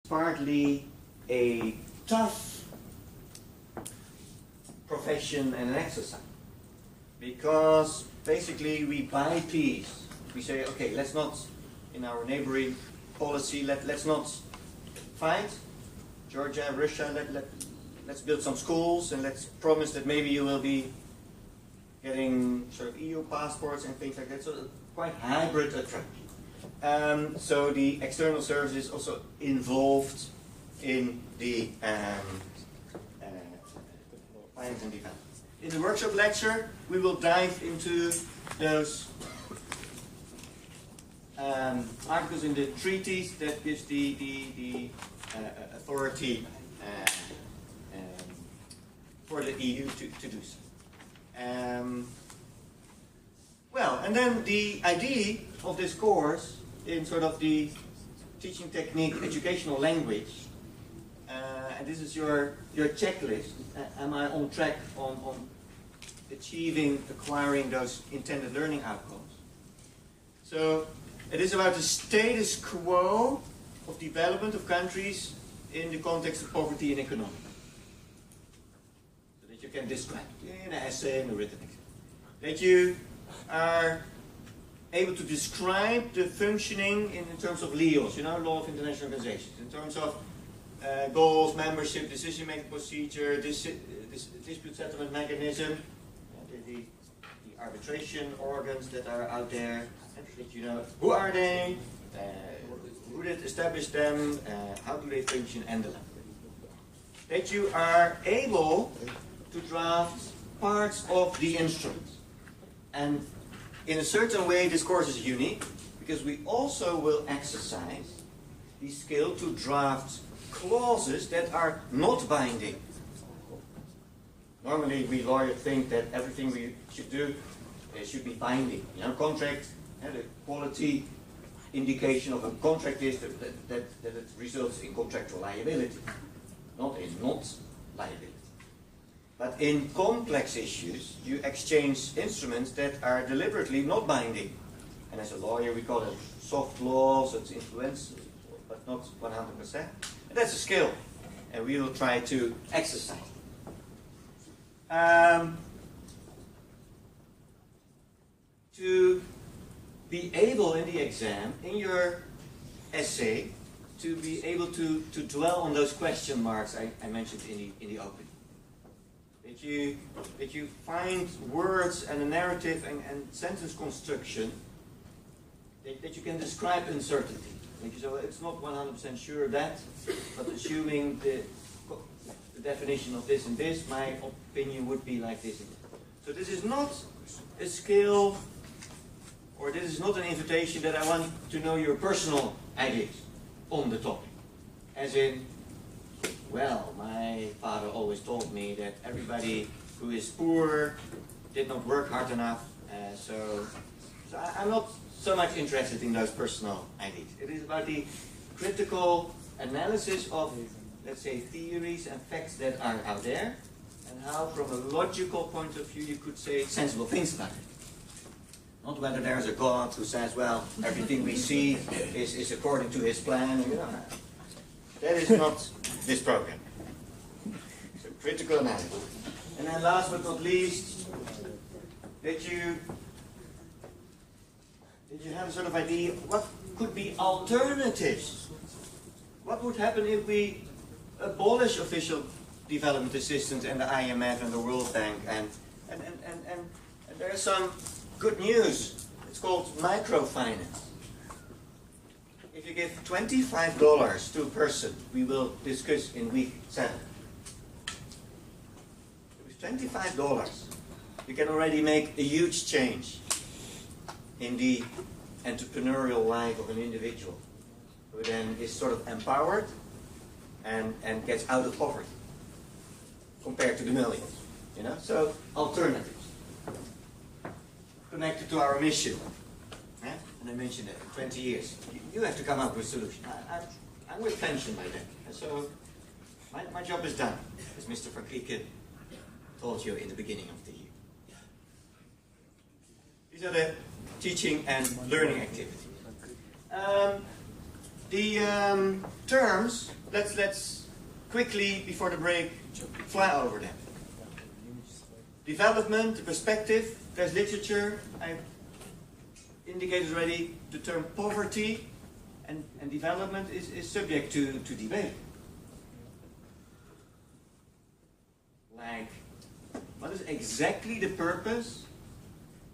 partly a tough profession and an exercise, because basically we buy peace. We say, okay, let's not, in our neighboring policy, let's not fight. Georgia, Russia, let's build some schools, and let's promise that maybe you will be getting sort of EU passports and things like that. So quite hybrid approach. So the external service is also involved in the science and development. In the workshop lecture, we will dive into those articles in the treaties that gives the authority for the EU to do so. Well, and then the idea of this course in sort of the teaching technique, educational language, and this is your checklist. Am I on track on achieving, acquiring those intended learning outcomes? So it is about the status quo of development of countries in the context of poverty and economic. So that you can describe it in an essay, in a written exam. That you are able to describe the functioning in terms of LEOs, law of international organizations, in terms of goals, membership, decision-making procedure, dispute settlement mechanism, the arbitration organs that are out there, that who are they, who did establish them, how do they function, and the like. That you are able to draft parts of the instruments. And in a certain way, this course is unique, because we also will exercise the skill to draft clauses that are not binding. Normally, we lawyers think that everything we should do should be binding. Contract, the quality indication of a contract is that it results in contractual liability, not in not liability. But in complex issues, you exchange instruments that are deliberately not binding. And as a lawyer, we call it soft law, so it's influence, but not 100%. And that's a skill, and we will try to exercise it. To be able in the exam, in your essay, to be able to dwell on those question marks I mentioned in the opening. That you find words and a narrative and sentence construction that you can describe uncertainty. So it's not 100% sure that, but assuming the definition of this and this, my opinion would be like this and that. So this is not a skill, or this is not an invitation that I want to know your personal ideas on the topic. As in, well, my father always told me that everybody who is poor did not work hard enough, so I'm not so much interested in those personal ideas. It is about the critical analysis of, let's say, theories and facts that are out there, and how, from a logical point of view, you could say sensible things about it. Not whether there's a God who says, well, everything we see is according to his plan. That is not this program. So critical analysis. And then last but not least, that you have a sort of idea what could be alternatives. What would happen if we abolish official development assistance and the IMF and the World Bank, and there's some good news. It's called microfinance. If you give $25 to a person, we will discuss in week 7. With $25, you can already make a huge change in the entrepreneurial life of an individual, who then is sort of empowered and gets out of poverty compared to the millions. So alternatives connected to our mission. And I mentioned that in 20 years, you have to come up with a solution. I'm with pension by then, and so my job is done, as Mr. Van Krieken told you in the beginning of the year. These are the teaching and learning activities. The terms let's quickly, before the break, fly over that. Development, the perspective, there's literature. I indicated already the term poverty and development is subject to debate. Like, what is exactly the purpose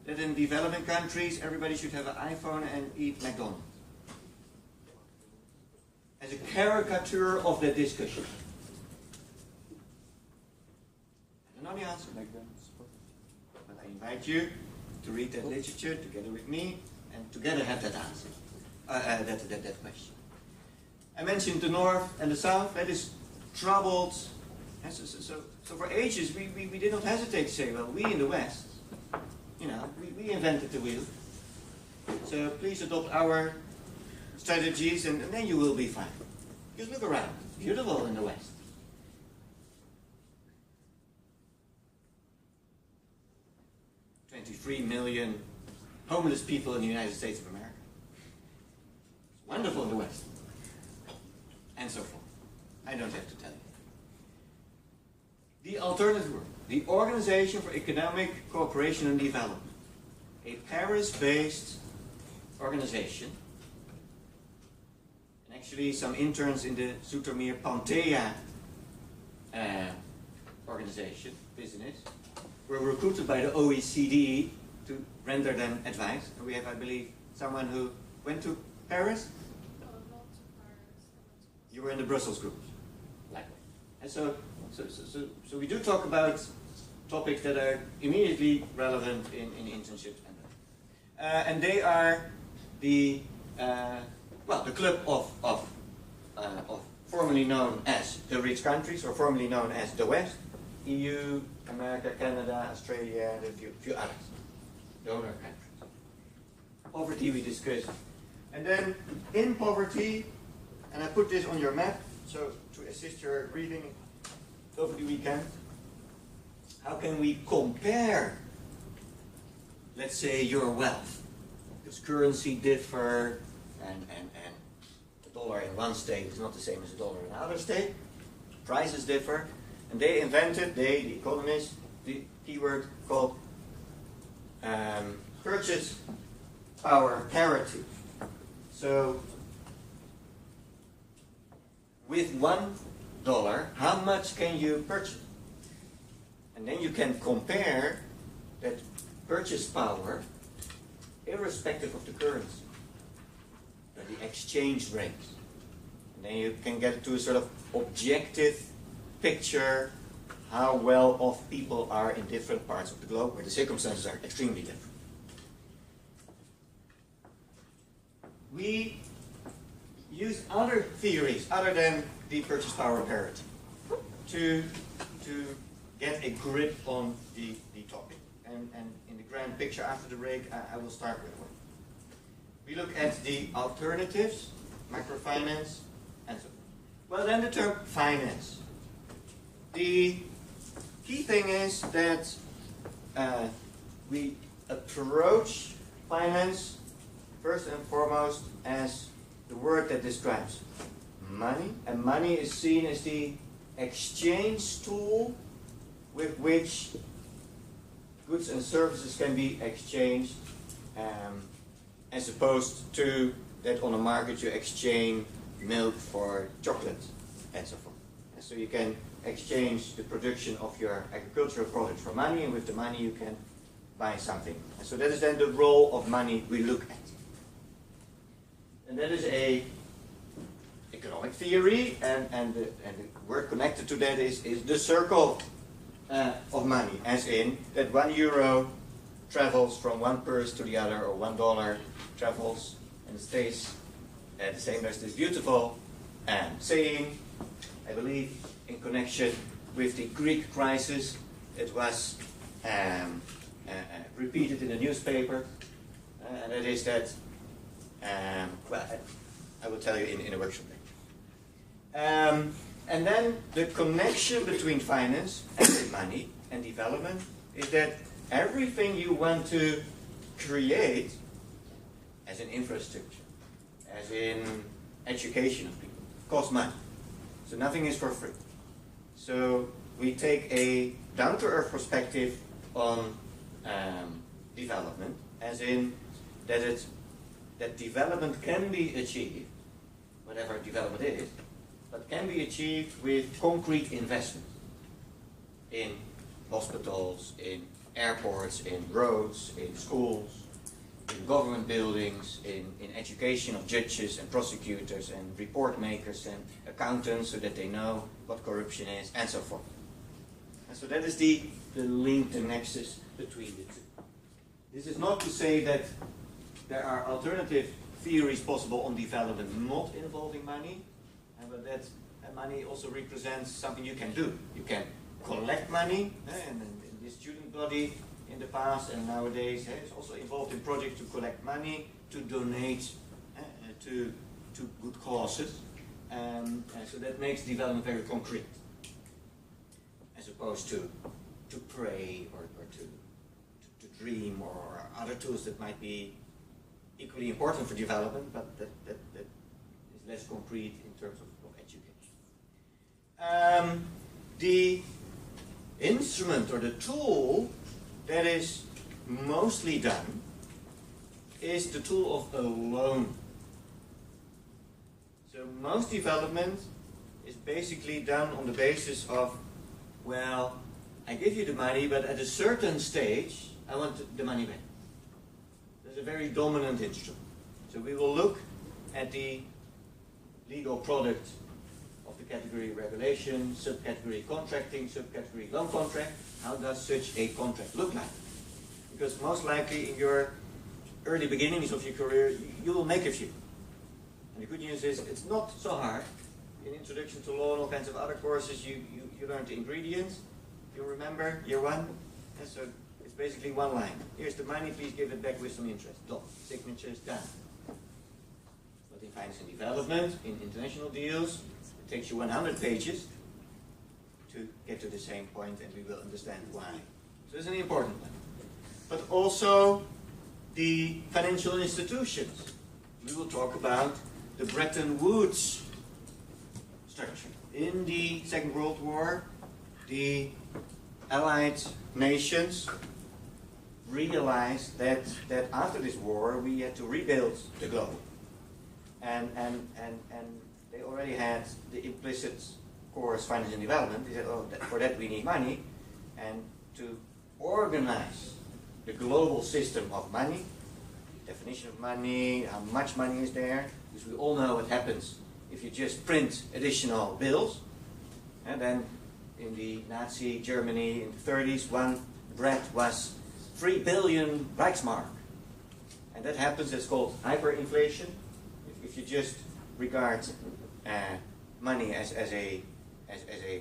that in developing countries everybody should have an iPhone and eat McDonald's? As a caricature of that discussion. I don't know the answer. But I invite you to read that literature together with me and together have that answer. That question. I mentioned the North and the South. That is troubled. So for ages we did not hesitate to say, well, we in the West, you know, we invented the wheel. So please adopt our strategies and then you will be fine. Just look around. Beautiful in the West. $23 million homeless people in the United States of America. It's wonderful in the West. And so forth. I don't have to tell you. The alternative world. The Organization for Economic Cooperation and Development. A Paris-based organization. And actually some interns in the Zoetermeer Panthea organization, business, were recruited by the OECD to render them advice. And we have, I believe, someone who went to Paris? No, not to Paris. You were in the Brussels group. Likewise. And so we do talk about topics that are immediately relevant in internships. And they are the club of formerly known as the rich countries, or formerly known as the West, EU, America, Canada, Australia, and a few others, donor countries. Poverty we discussed. And then in poverty, and I put this on your map, so to assist your reading over the weekend, how can we compare, let's say, your wealth? Because currency differ, and the dollar in one state is not the same as a dollar in another state. Prices differ. And they invented, the economists, the keyword called purchase power parity. So, with $1, how much can you purchase? And then you can compare that purchase power irrespective of the currency, the exchange rate. And then you can get to a sort of objective picture how well off people are in different parts of the globe where the circumstances are extremely different. We use other theories other than the purchase power parity to get a grip on the topic. And in the grand picture after the break, I will start with one. We look at the alternatives, microfinance, and so on. Well, then the term finance. The key thing is that we approach finance first and foremost as the word that describes money, and money is seen as the exchange tool with which goods and services can be exchanged, as opposed to that on a market you exchange milk for chocolate and so forth. And so you can exchange the production of your agricultural products for money, and with the money you can buy something. And so that is then the role of money we look at. And that is a economic theory, and the word connected to that is the circle of money, as in that €1 travels from one purse to the other, or $1 travels and stays the same. There's this beautiful saying, I believe, in connection with the Greek crisis. It was repeated in the newspaper, and it is that, well, I will tell you in a workshop later. And then the connection between finance and money and development is that everything you want to create as an infrastructure, as in education of people, costs money. So nothing is for free. So we take a down-to-earth perspective on development, as in that development can be achieved, whatever development is, but can be achieved with concrete investment in hospitals, in airports, in roads, in schools, in government buildings, in education of judges and prosecutors and report makers and accountants so that they know what corruption is and so forth. And so that is the link, the nexus between the two. This is not to say that there are alternative theories possible on development not involving money, but that money also represents something you can do. You can collect money, and the student body in the past and nowadays is also involved in projects to collect money, to donate to good causes. So that makes development very concrete, as opposed to pray or to dream or other tools that might be equally important for development, but that is less concrete in terms of education. The instrument or the tool that is mostly done is the tool of a loan. So most development is basically done on the basis of, well, I give you the money, but at a certain stage I want the money back. That's a very dominant instrument. So we will look at the legal product of the category regulation, subcategory contracting, subcategory loan contract. How does such a contract look like? Because most likely in your early beginnings of your career, you will make a few. And the good news is it's not so hard. In Introduction to Law and all kinds of other courses, you learn the ingredients. You remember year one? And so it's basically one line. Here's the money, please give it back with some interest. Dot. Signatures, done. But in finance and development, in international deals, it takes you 100 pages to get to the same point, and we will understand why. So it's an important one. But also the financial institutions. We will talk about the Bretton Woods structure. In the Second World War, the Allied nations realized that after this war we had to rebuild the globe. And they already had the implicit course finance and development. They said, oh, for that we need money. And to organize the global system of money, definition of money, how much money is there, because we all know what happens if you just print additional bills. And then in the Nazi Germany in the 30s, one bread was 3 billion Reichsmark. And that happens, it's called hyperinflation. If you just regard money as a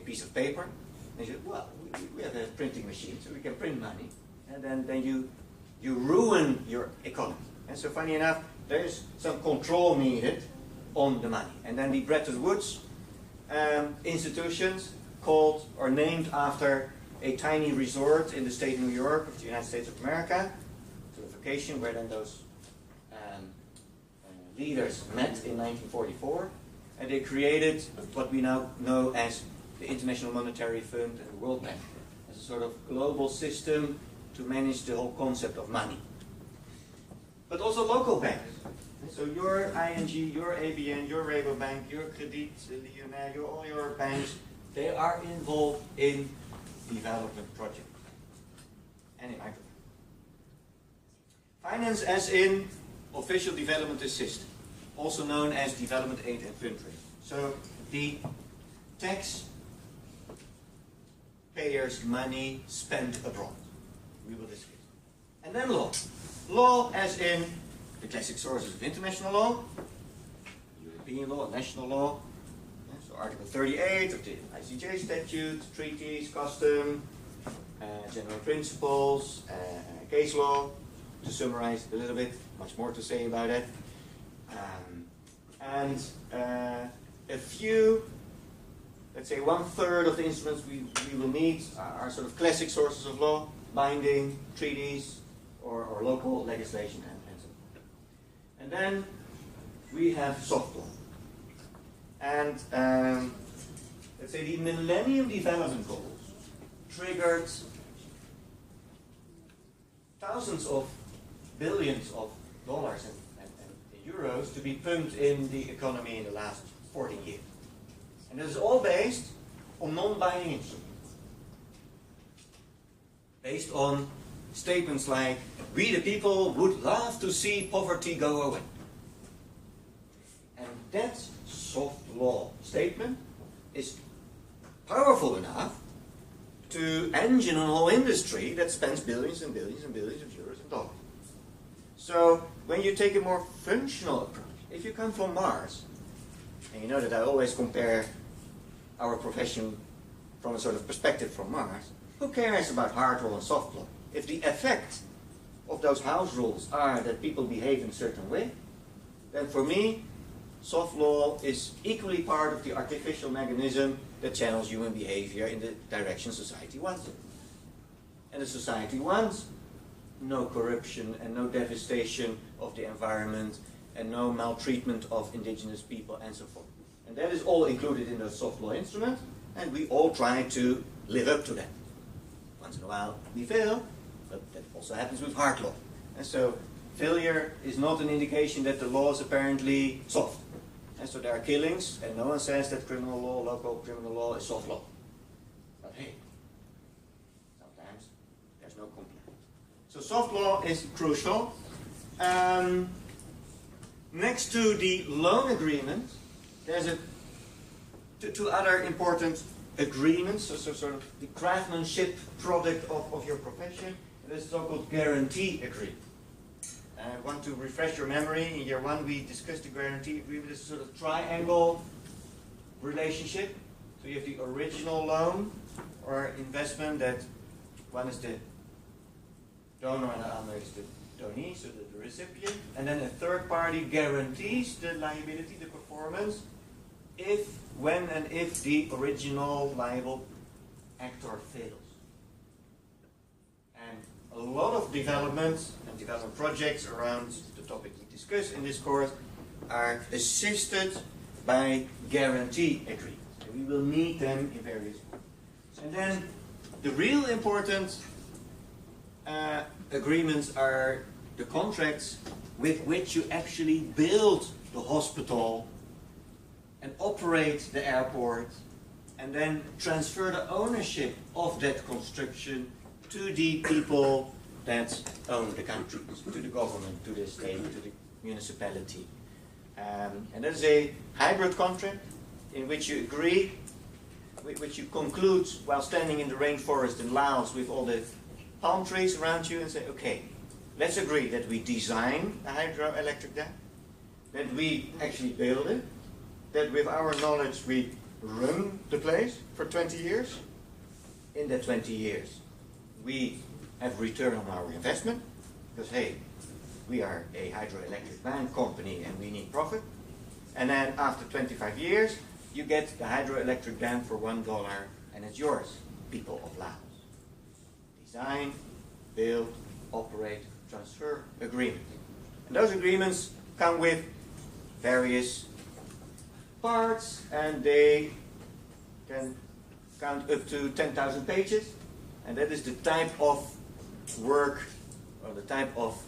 piece of paper, and you say, well, we have a printing machine, so we can print money. And then you ruin your economy. And so funny enough, there's some control needed on the money. And then the Bretton Woods institutions called or named after a tiny resort in the state of New York of the United States of America, to a vacation where then those leaders met in 1944, and they created what we now know as the International Monetary Fund and the World Bank as a sort of global system to manage the whole concept of money. But also local banks. So your ING, your ABN, your Rabobank, your Credit Lyonnais, all your banks, they are involved in development projects and in microfinance. Finance as in official development assistance, also known as development aid and fundraising. So the taxpayers' money spent abroad. We will discuss. And then law. Law as in the classic sources of international law, European law, national law. So Article 38 of the ICJ statute, treaties, custom, general principles, case law. To summarize a little bit, much more to say about it. And a few, let's say 1/3 of the instruments we will need are sort of classic sources of law, binding, treaties, or local legislation and so on. And then we have soft law. And Millennium Development Goals triggered thousands of billions of dollars and euros to be pumped in the economy in the last 40 years. And this is all based on non-binding instruments. Based on statements like, we the people would love to see poverty go away. And that soft law statement is powerful enough to engine a whole industry that spends billions and billions and billions of euros and dollars. So when you take a more functional approach, if you come from Mars, and you know that I always compare our profession from a sort of perspective from Mars, who cares about hard law and soft law? If the effect of those house rules are that people behave in a certain way, then for me, soft law is equally part of the artificial mechanism that channels human behavior in the direction society wants it. And the society wants no corruption and no devastation of the environment and no maltreatment of indigenous people and so forth. And that is all included in the soft law instrument, and we all try to live up to that. Once in a while we fail, but that also happens with hard law. And so failure is not an indication that the law is apparently soft. And so there are killings, and no one says that criminal law, local criminal law, is soft law. But hey, sometimes there's no complaint. So soft law is crucial. Next to the loan agreement, there's two other important agreements, so sort of the craftsmanship product of your profession, the so-called guarantee agreement. I want to refresh your memory. In year one, we discussed the guarantee agreement as a sort of triangle relationship. So you have the original loan or investment that one is the donor and the other is the donee, so the recipient. And then a third party guarantees the liability, the performance, if, when, and if the original liable actor fails. And a lot of developments and development projects around the topic we discuss in this course are assisted by guarantee agreements. And we will need them in various ways. And then the real important agreements are the contracts with which you actually build the hospital and operate the airport and then transfer the ownership of that construction to the people that own the country, to the government, to the state, to the municipality. And that is a hybrid contract in which you agree, which you conclude while standing in the rainforest in Laos with all the palm trees around you and say, okay, let's agree that we design a hydroelectric dam, that we actually build it, that with our knowledge we run the place for 20 years. In that 20 years, we have return on our investment, because hey, we are a hydroelectric dam company and we need profit. And then after 25 years, you get the hydroelectric dam for $1 and it's yours, people of Laos. Design, build, operate, transfer agreement. And those agreements come with various parts, and they can count up to 10,000 pages, and that is the type of work or the type of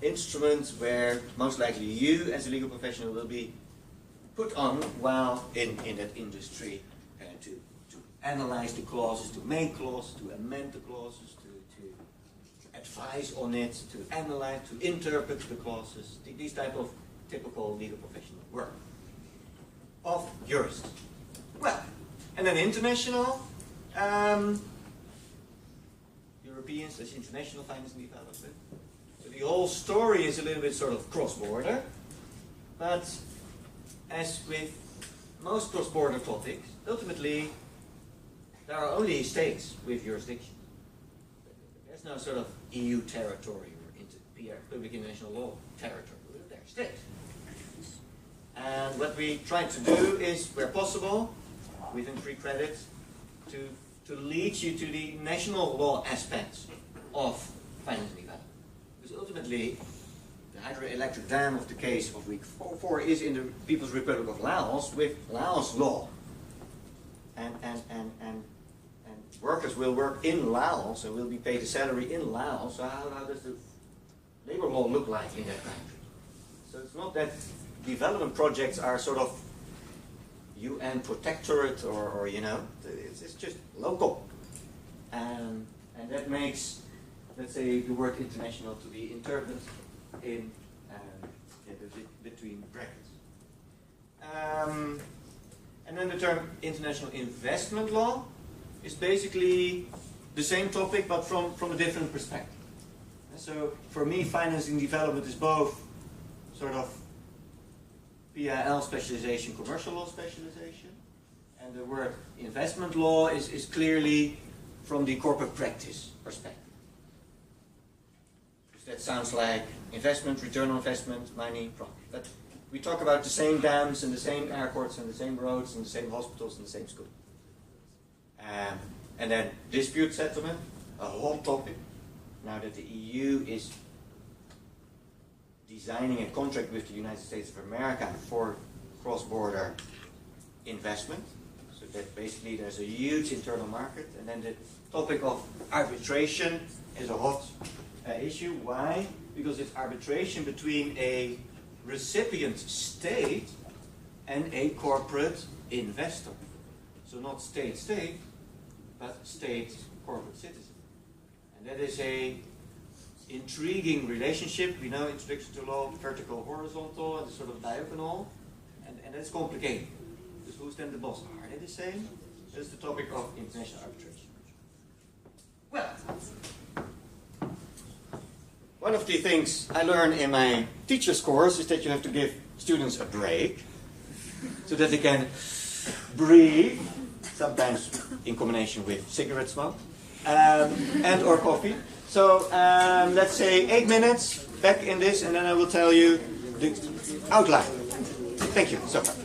instrument where most likely you as a legal professional will be put on while in that industry to analyze the clauses, to make clauses, to amend the clauses, to advise on it, to analyze, to interpret the clauses, these type of typical legal professional work of jurists. Well, and then international, European/international finance and development. So the whole story is a little bit sort of cross-border, but as with most cross-border topics, ultimately there are only states with jurisdiction. There's no sort of EU territory or public international law territory. They're states. And what we try to do is, where possible, within free credit, to lead you to the national law aspects of finance and development. Because ultimately, the hydroelectric dam of the case of week 4 is in the People's Republic of Laos with Laos law. and workers will work in Laos and will be paid a salary in Laos. So how does the labor law look like in that country? So it's not that development projects are sort of UN protectorate or you know, it's just local. And that makes, let's say, the word international to be interpreted in between brackets. And then the term international investment law is basically the same topic but from a different perspective. And so for me, financing development is both sort of PIL specialization, commercial law specialization, and the word investment law is clearly from the corporate practice perspective. Because that sounds like investment, return on investment, money, profit. But we talk about the same dams and the same airports and the same roads and the same hospitals and the same schools. And then dispute settlement, a hot topic. Now that the EU is designing a contract with the United States of America for cross-border investment. So that basically there's a huge internal market. And then the topic of arbitration is a hot issue. Why? Because it's arbitration between a recipient state and a corporate investor. So not state-state, but state-corporate citizen. And that is a intriguing relationship. We know introduction to law, vertical, horizontal, and sort of diagonal. And that's complicated. Because who's then the boss? Are they the same? That's the topic of international arbitration. Well, one of the things I learned in my teacher's course is that you have to give students a break so that they can breathe, sometimes in combination with cigarette smoke and or coffee. So let's say 8 minutes back in this, and then I will tell you the outline. Thank you so far.